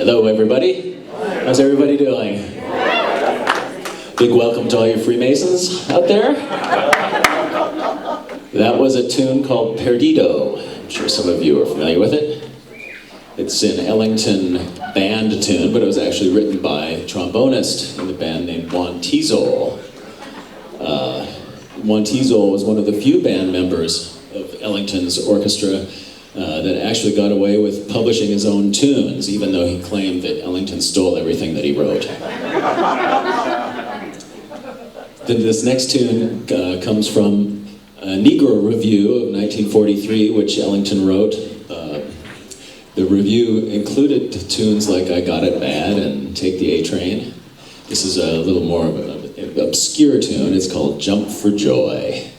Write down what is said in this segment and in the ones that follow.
Hello, everybody. How's everybody doing? Big welcome to all you Freemasons out there. That was a tune called Perdido. I'm sure some of you are familiar with it. It's an Ellington band tune, but it was actually written by a trombonist in the band named Juan Tizol. Juan Tizol was one of the few band members of Ellington's orchestra that actually got away with publishing his own tunes, even though he claimed that Ellington stole everything that he wrote. Then this next tune comes from a Negro Review of 1943, which Ellington wrote. The review included tunes like I Got It Bad and Take the A Train. This is a little more of an obscure tune. It's called Jump for Joy.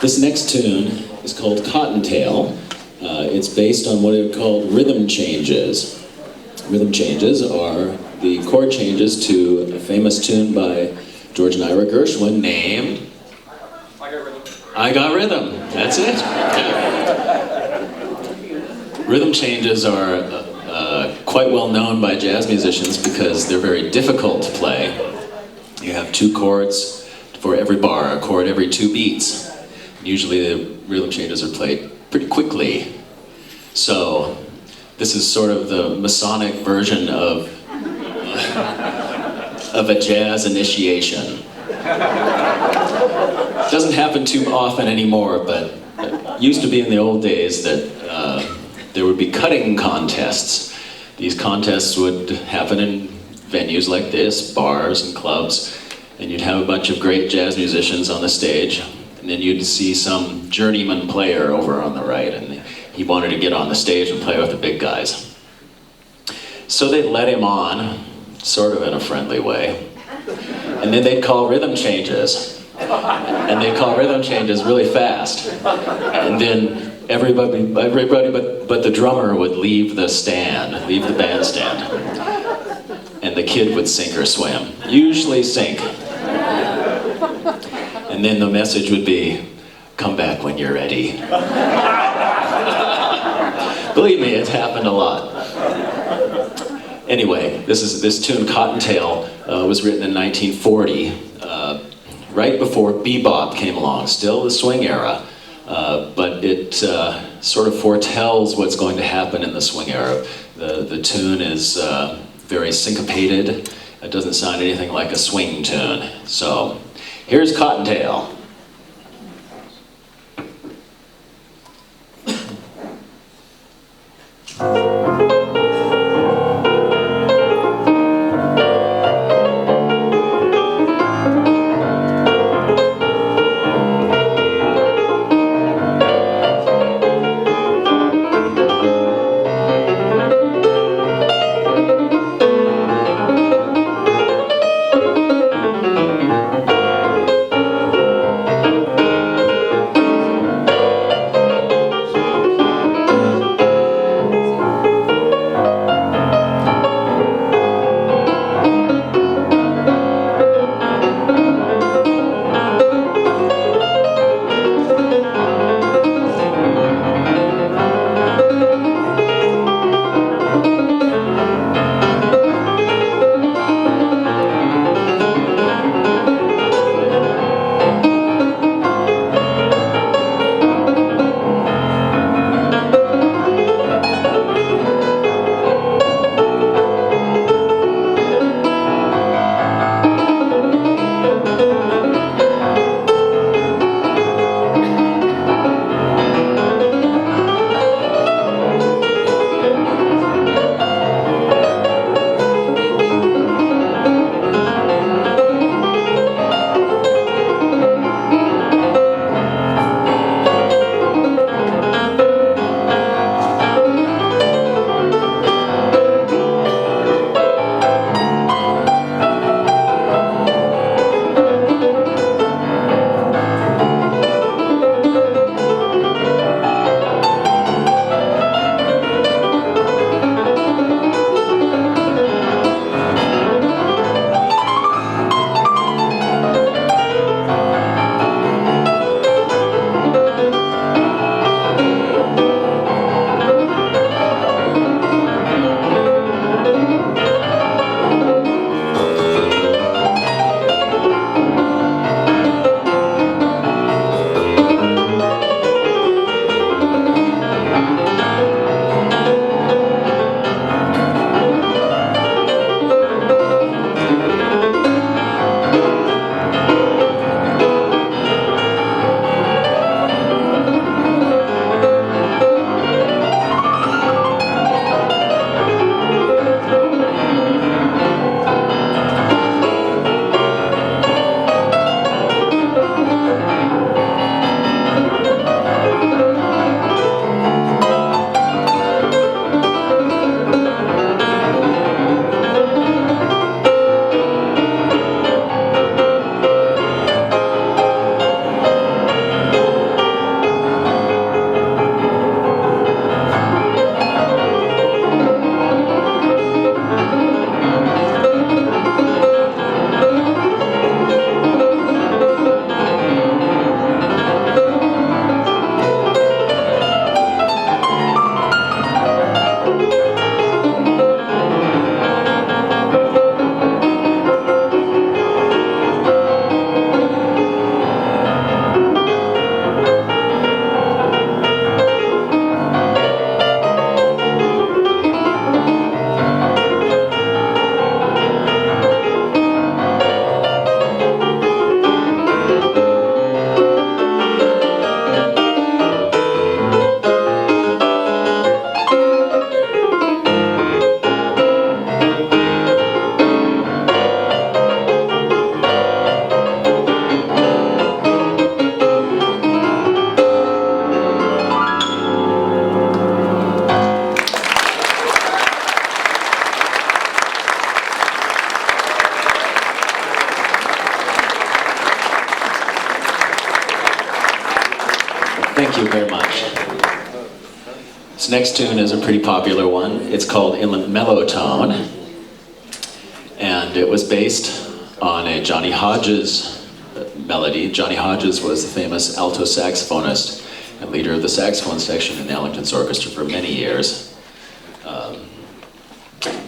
This next tune is called Cottontail. It's based on what are called rhythm changes. Rhythm changes are the chord changes to a famous tune by George and Ira Gershwin named I Got Rhythm. I Got Rhythm. That's it. Yeah. Rhythm changes are quite well known by jazz musicians because they're very difficult to play. You have two chords for every bar, a chord every two beats. Usually the rhythm changes are played pretty quickly. So This is sort of the Masonic version of a jazz initiation. Doesn't happen too often anymore, but it used to be in the old days that there would be cutting contests. These contests would happen in venues like this, bars and clubs, and you'd have a bunch of great jazz musicians on the stage, and then you'd see some journeyman player over on the right, and he wanted to get on the stage and play with the big guys. So they'd let him on, sort of in a friendly way, and then they'd call rhythm changes. And they'd call rhythm changes really fast. And then everybody but the drummer would leave the bandstand. And the kid would sink or swim, usually sink. And then the message would be, come back when you're ready. Believe me, it's happened a lot. Anyway, this tune, Cottontail, was written in 1940, right before bebop came along, still the swing era, but it sort of foretells what's going to happen in the swing era. The tune is very syncopated. It doesn't sound anything like a swing tune. So, here's Cottontail. Thank you very much. This next tune is a pretty popular one. It's called In a Mellow Tone, and it was based on a Johnny Hodges melody. Johnny Hodges was the famous alto saxophonist and leader of the saxophone section in Ellington's orchestra for many years.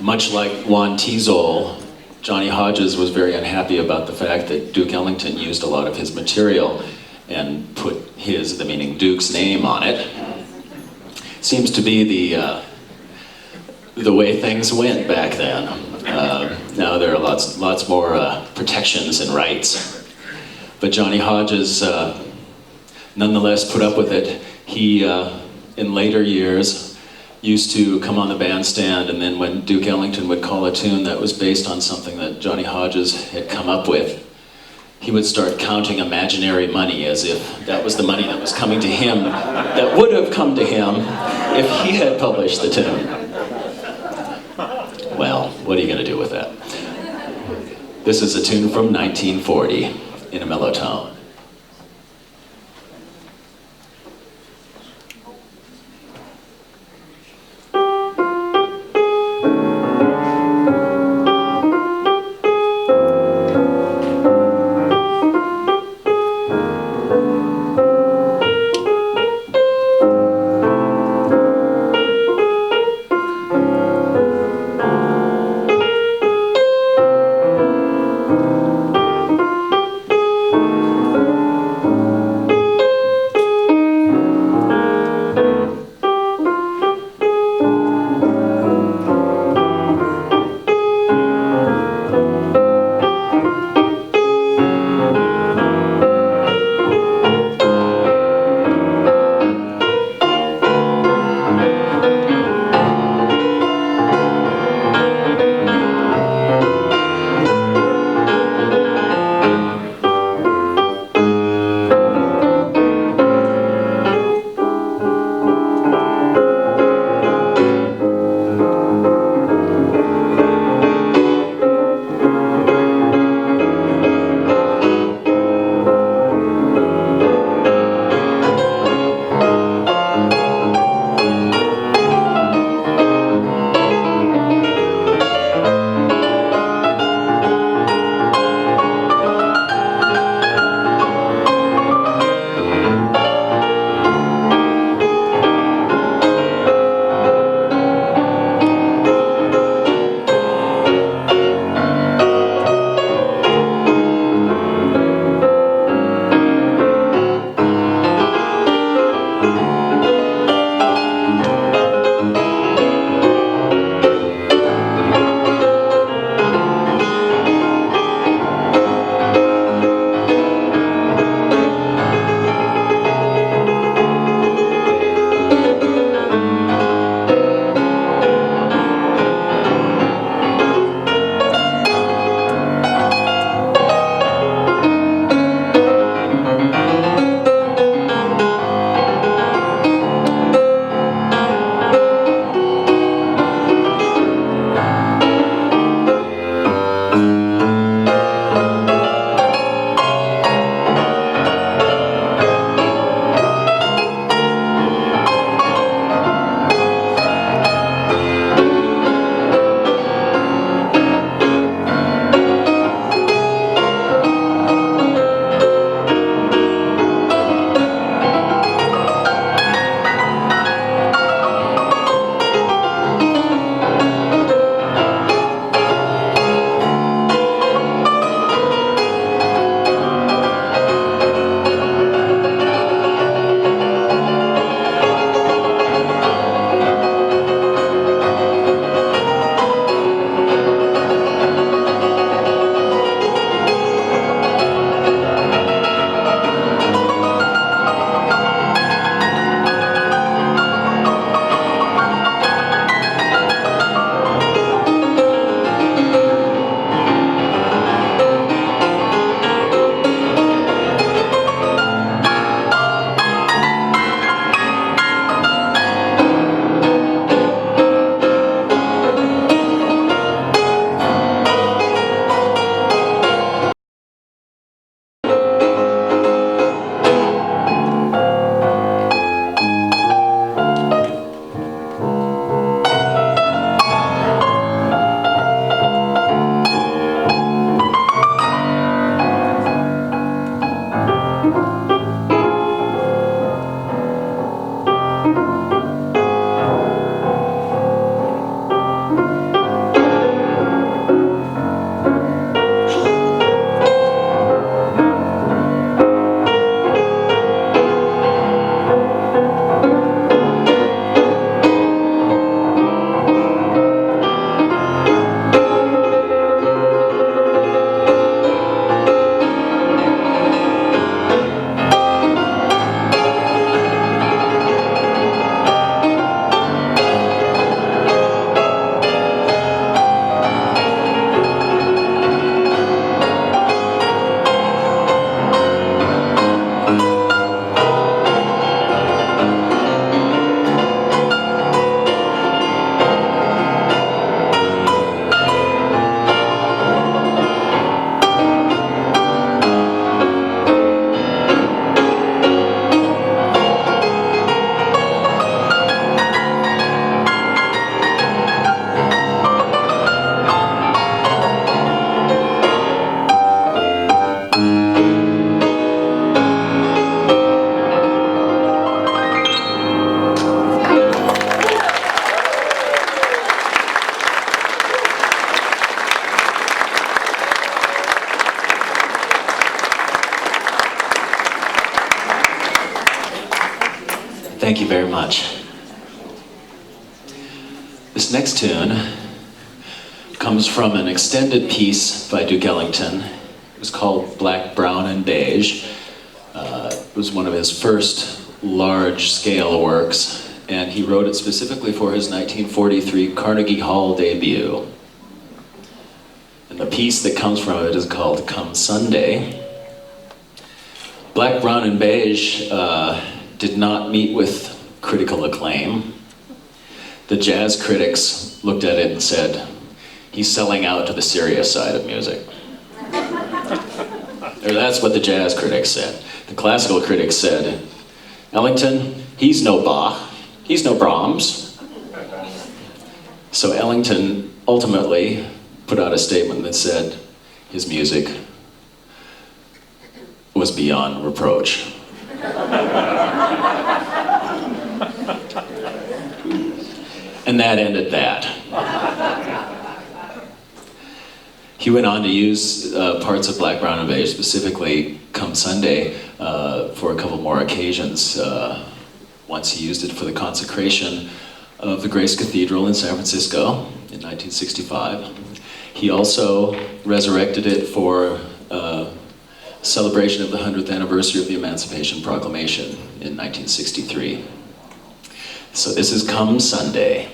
Much like Juan Tizol, Johnny Hodges was very unhappy about the fact that Duke Ellington used a lot of his material and put his, the meaning Duke's, name on it. Seems to be the way things went back then. Now there are lots more protections and rights. But Johnny Hodges nonetheless put up with it. He, in later years, used to come on the bandstand, and then when Duke Ellington would call a tune that was based on something that Johnny Hodges had come up with, he would start counting imaginary money as if that was the money that was coming to him, that would have come to him if he had published the tune. Well, what are you going to do with that? This is a tune from 1940 in a mellow tone. Thank you very much. This next tune comes from an extended piece by Duke Ellington. It was called Black, Brown, and Beige. It was one of his first large-scale works, and he wrote it specifically for his 1943 Carnegie Hall debut. And the piece that comes from it is called Come Sunday. Black, Brown, and Beige did not meet with critical acclaim. The jazz critics looked at it and said, he's selling out to the serious side of music. Or that's what the jazz critics said. The classical critics said, Ellington, he's no Bach, he's no Brahms. So Ellington ultimately put out a statement that said his music was beyond reproach. And that ended that. He went on to use parts of Black, Brown, and Beige, specifically Come Sunday, for a couple more occasions. Once he used it for the consecration of the Grace Cathedral in San Francisco in 1965. He also resurrected it for celebration of the 100th anniversary of the Emancipation Proclamation in 1963. So this is Come Sunday.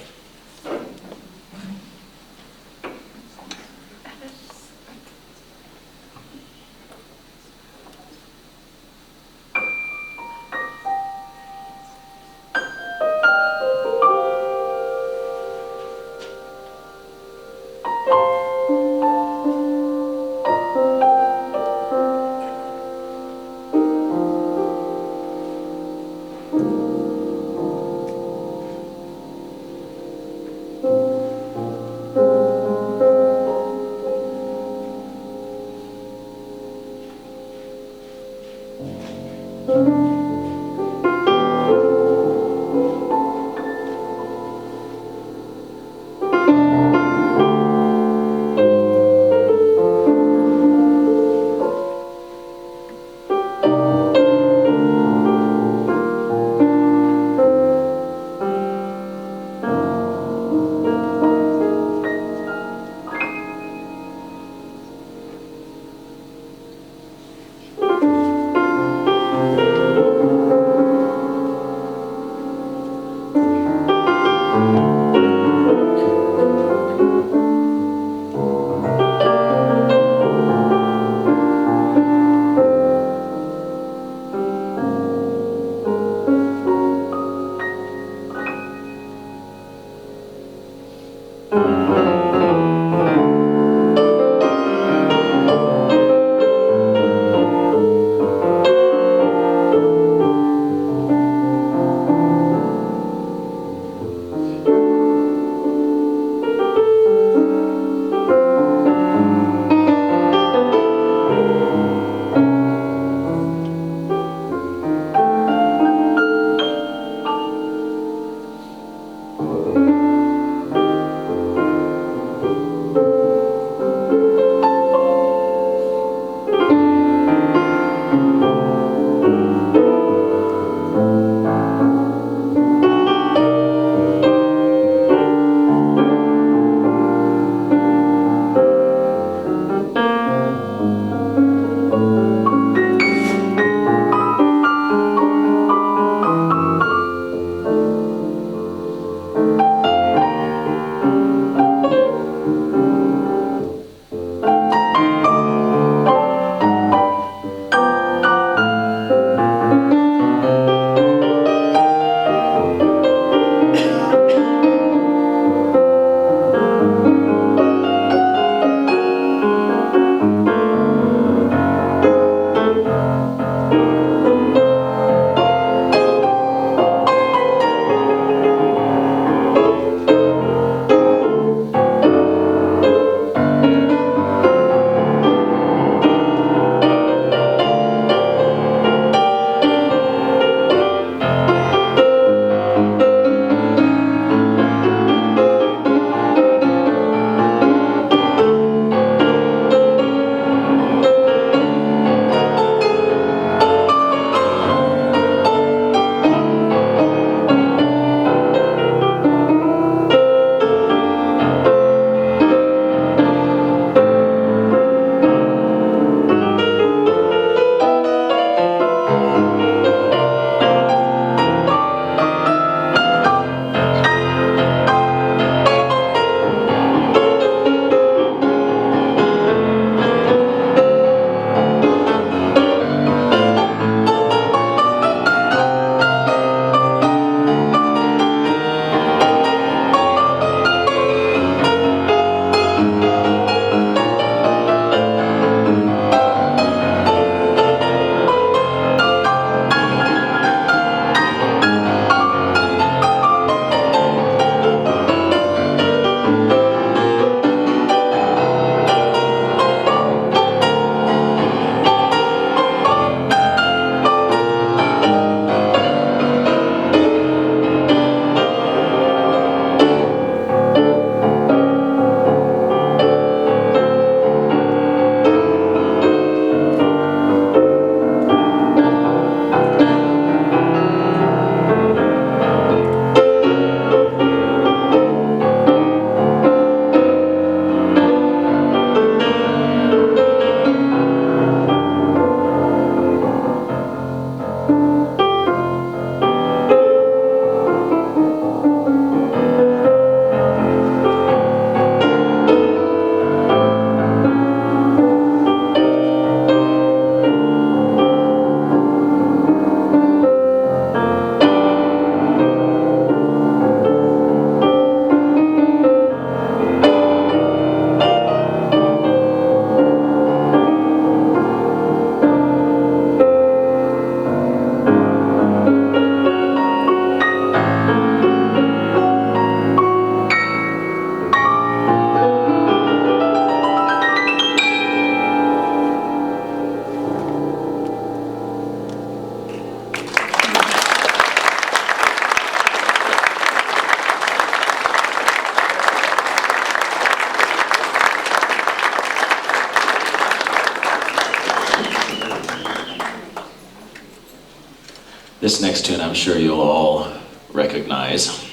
This next tune I'm sure you'll all recognize.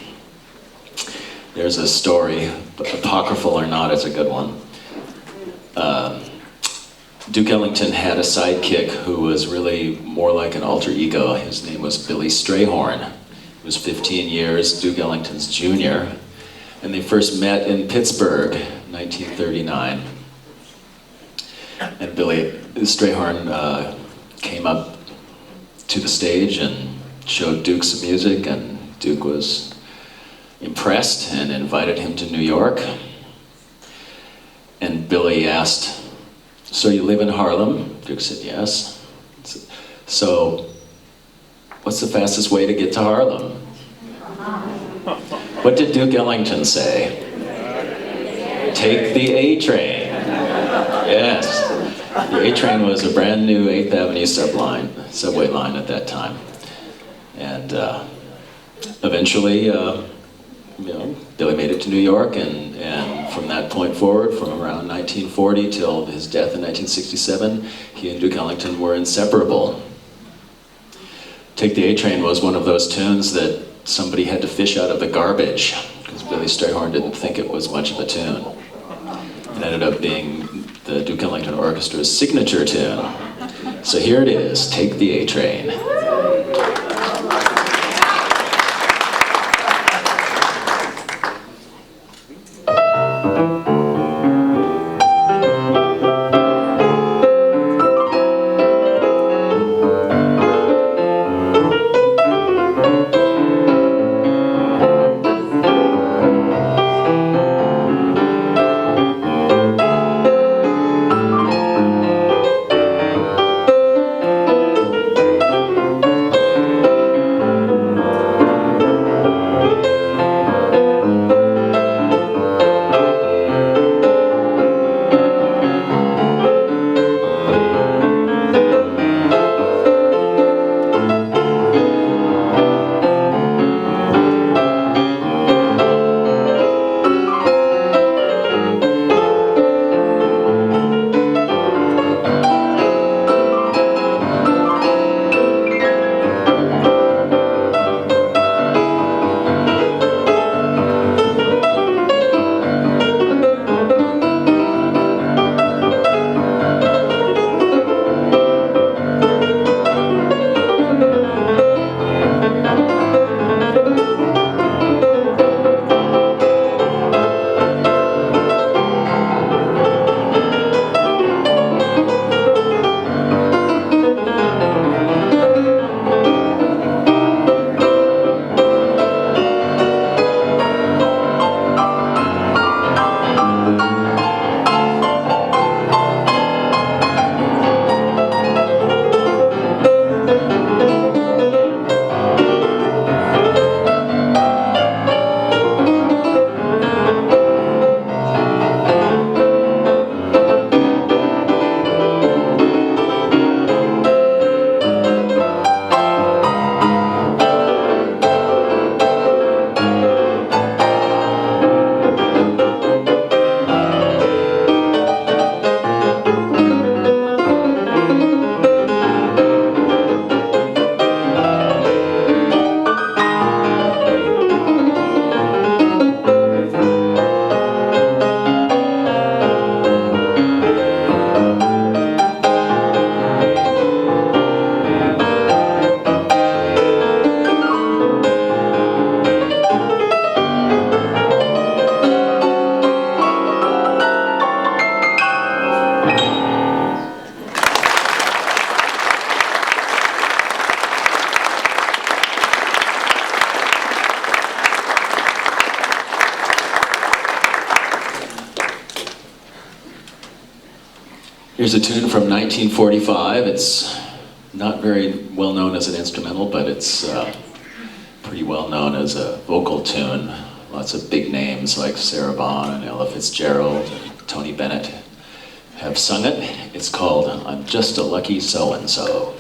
There's a story, apocryphal or not, it's a good one. Duke Ellington had a sidekick who was really more like an alter ego. His name was Billy Strayhorn. He was 15 years Duke Ellington's junior, and they first met in Pittsburgh, 1939. And Billy Strayhorn came up to the stage and showed Duke some music, and Duke was impressed and invited him to New York. And Billy asked, "So you live in Harlem?" Duke said, "Yes." "So what's the fastest way to get to Harlem?" What did Duke Ellington say? "Take the A train." Yes. The A train was a brand new 8th Avenue subway line at that time. And eventually, Billy made it to New York, and from that point forward, from around 1940 till his death in 1967, he and Duke Ellington were inseparable. Take the A Train was one of those tunes that somebody had to fish out of the garbage, because Billy Strayhorn didn't think it was much of a tune. It ended up being the Duke Ellington Orchestra's signature tune. So here it is, Take the A Train. Here's a tune from 1945. It's not very well known as an instrumental, but it's pretty well known as a vocal tune. Lots of big names like Sarah Vaughan and Ella Fitzgerald and Tony Bennett have sung it. It's called I'm Just a Lucky So-and-So.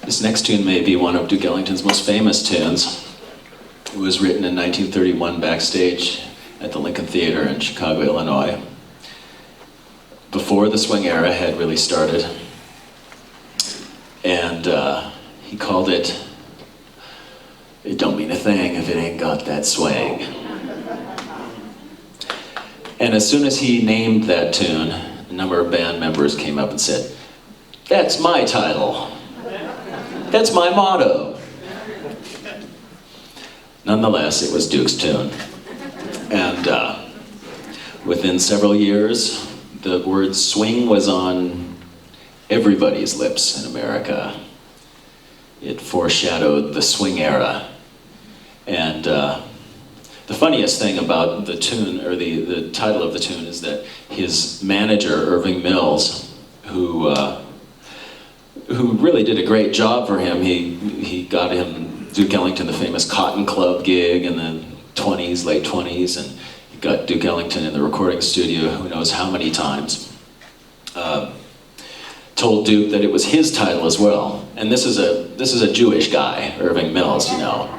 This next tune may be one of Duke Ellington's most famous tunes. It was written in 1931 backstage at the Lincoln Theater in Chicago, Illinois, before the swing era had really started. And he called it, "It Don't Mean a Thing If It Ain't Got That Swing." And as soon as he named that tune, a number of band members came up and said, "That's my title. That's my motto." Nonetheless, it was Duke's tune. And within several years, the word swing was on everybody's lips in America. It foreshadowed the swing era. And the funniest thing about the tune, or the title of the tune, is that his manager, Irving Mills, who really did a great job for him. He got him, Duke Ellington, the famous Cotton Club gig in the late 20s, and he got Duke Ellington in the recording studio who knows how many times. Told Duke that it was his title as well. And this is a Jewish guy, Irving Mills, you know.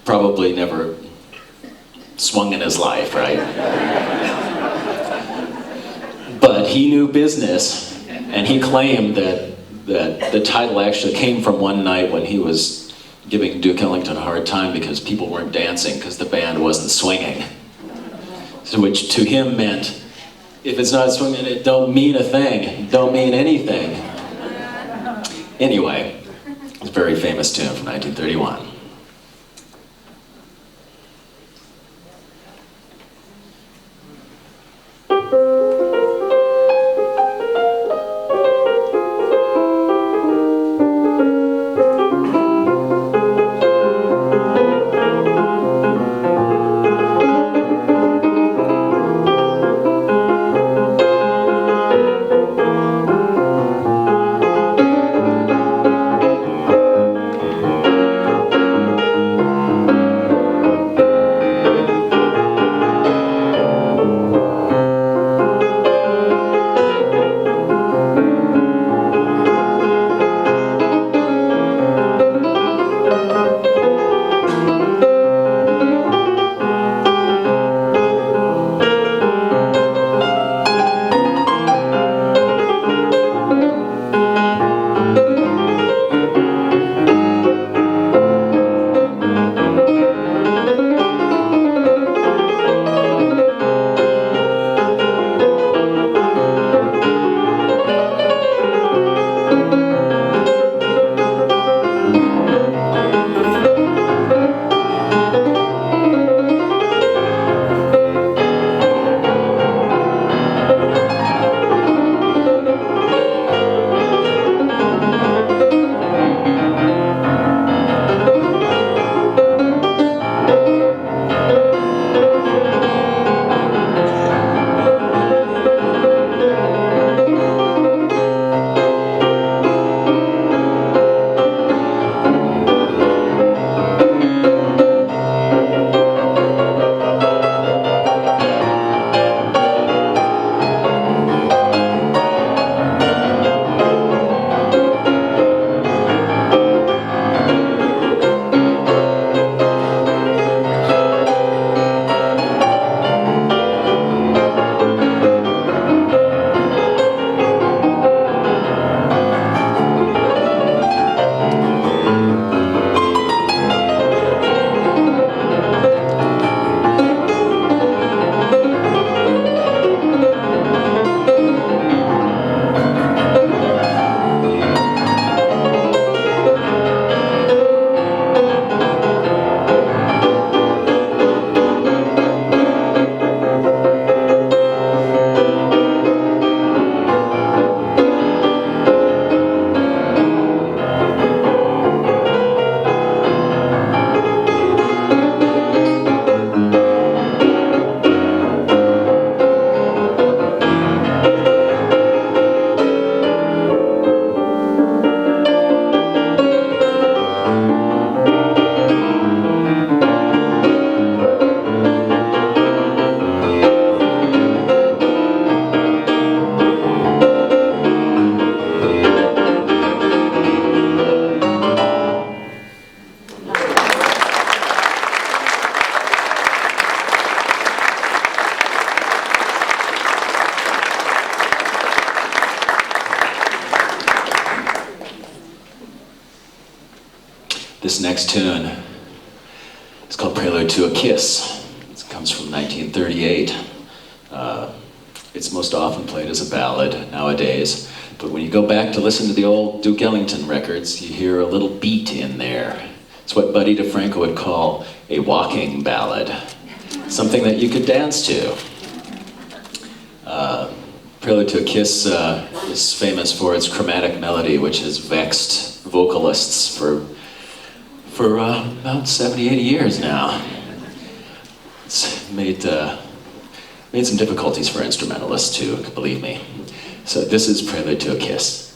Probably never swung in his life, right? But he knew business. And he claimed that the title actually came from one night when he was giving Duke Ellington a hard time because people weren't dancing because the band wasn't swinging. So, which to him meant, if it's not swinging, it don't mean a thing. It don't mean anything. Anyway, it's a very famous tune from 1931. This next tune is called Prelude to a Kiss. It comes from 1938. It's most often played as a ballad nowadays, but when you go back to listen to the old Duke Ellington records, you hear a little beat in there. It's what Buddy DeFranco would call a walking ballad, something that you could dance to. Prelude to a Kiss is famous for its chromatic melody, which has vexed vocalists for about 70, 80 years now. It's made some difficulties for instrumentalists too, believe me. So this is Prelude to a Kiss.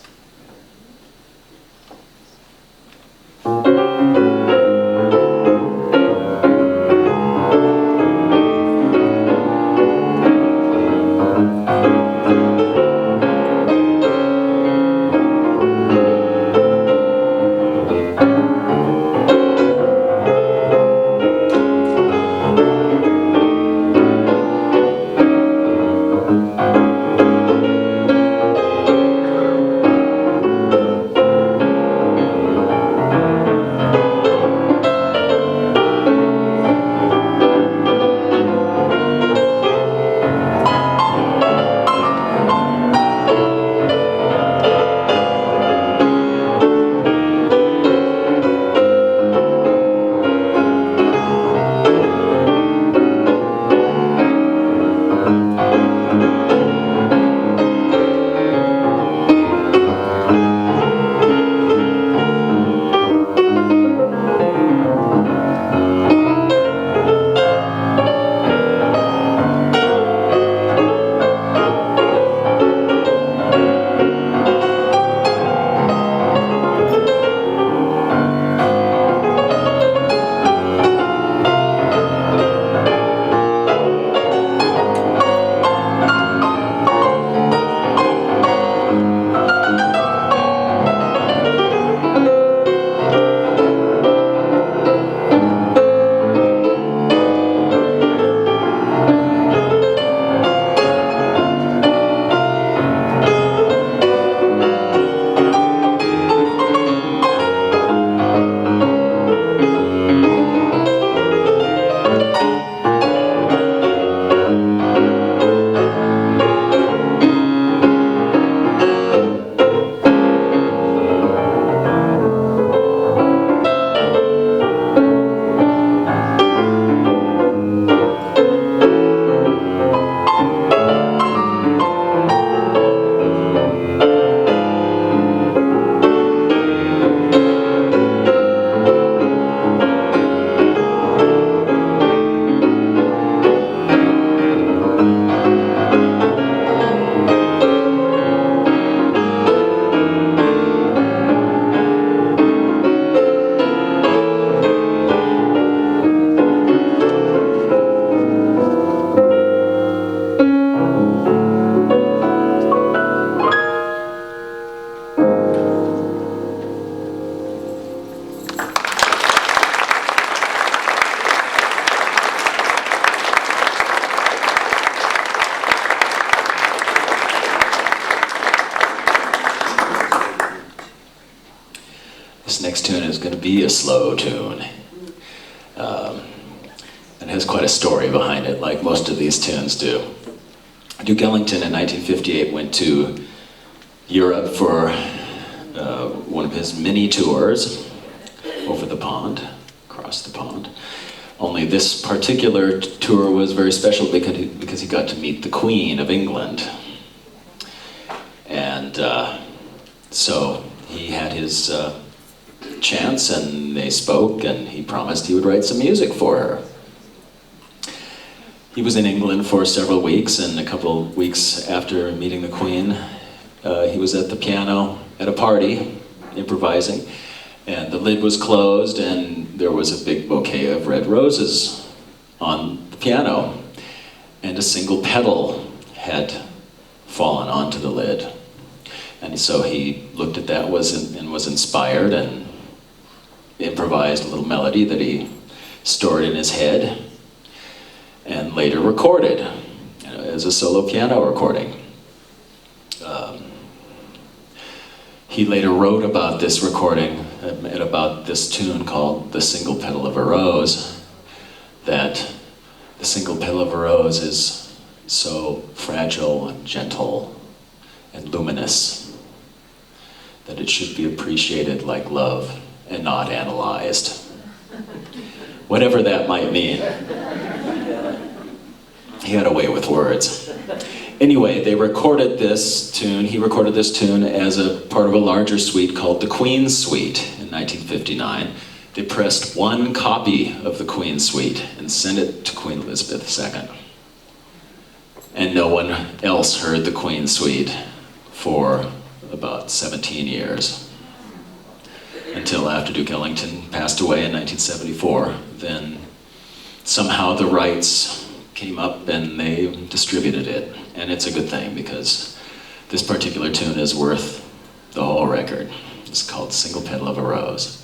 This next tune is going to be a slow tune. And has quite a story behind it, like most of these tunes do. Duke Ellington in 1958 went to Europe for one of his mini tours over the pond, across the pond. Only this particular tour was very special because he got to meet the Queen of England. And so he had his chance, and they spoke, and he promised he would write some music for her. He was in England for several weeks, and a couple of weeks after meeting the Queen, he was at the piano at a party, improvising, and the lid was closed, and there was a big bouquet of red roses on the piano, and a single petal had fallen onto the lid. And so he looked at that and was inspired and improvised a little melody that he stored in his head and later recorded as a solo piano recording. He later wrote about this recording and about this tune called The Single Petal of a Rose, that the single petal of a rose is so fragile and gentle and luminous that it should be appreciated like love and not analyzed. Whatever that might mean. He had a way with words. Anyway, he recorded this tune as a part of a larger suite called the Queen's Suite in 1959. They pressed one copy of the Queen's Suite and sent it to Queen Elizabeth II. And no one else heard the Queen's Suite for about 17 years. Until after Duke Ellington passed away in 1974. Then somehow the rights came up and they distributed it. And it's a good thing because this particular tune is worth the whole record. It's called Single Petal of a Rose.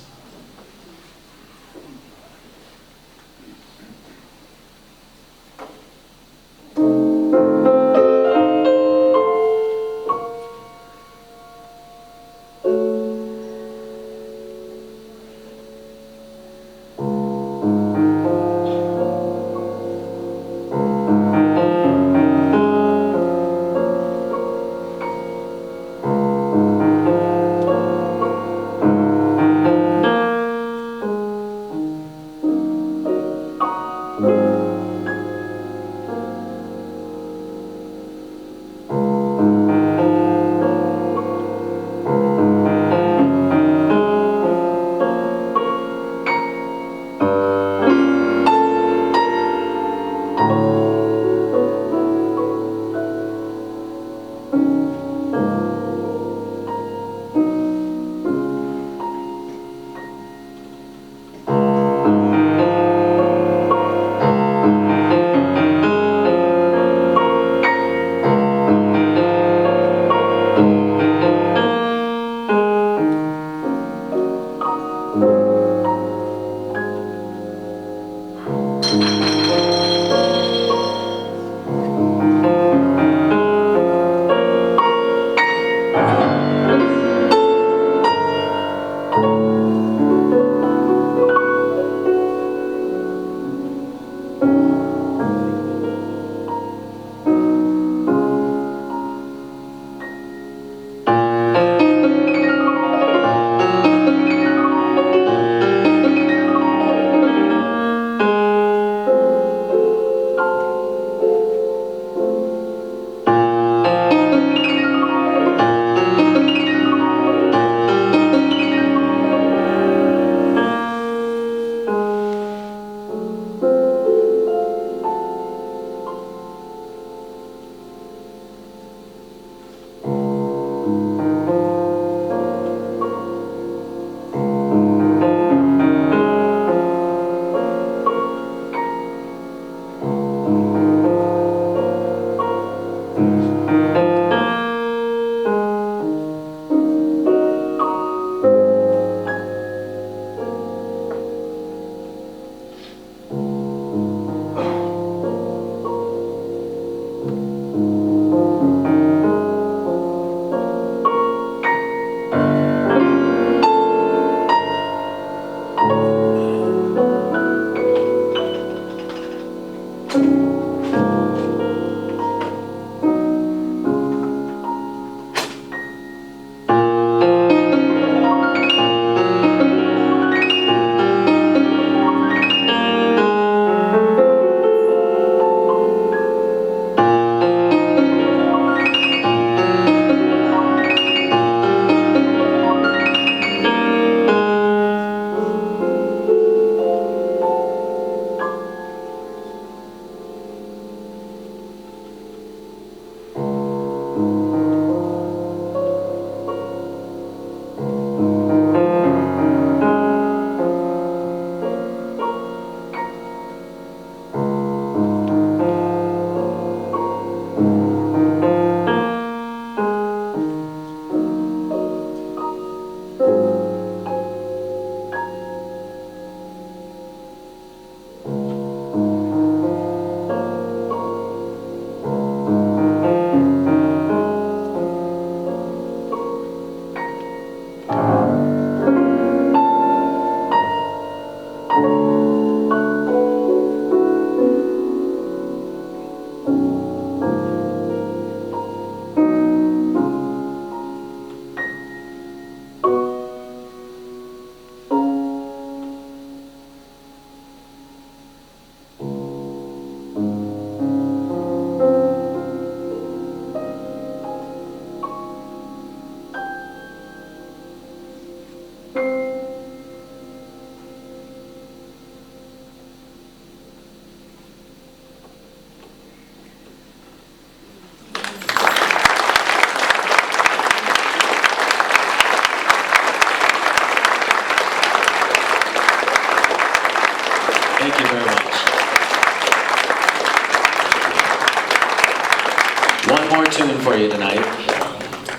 One more tune for you tonight.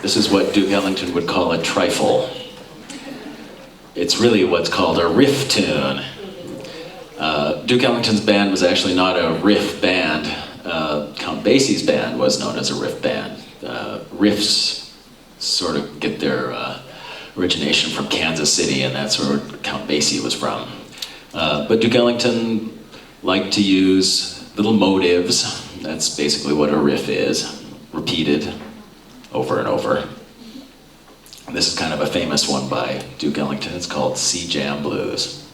This is what Duke Ellington would call a trifle. It's really what's called a riff tune. Duke Ellington's band was actually not a riff band. Count Basie's band was known as a riff band. Riffs sort of get their origination from Kansas City, and that's where Count Basie was from. But Duke Ellington liked to use little motives. That's basically what a riff is, repeated over and over. And this is kind of a famous one by Duke Ellington. It's called Sea Jam Blues.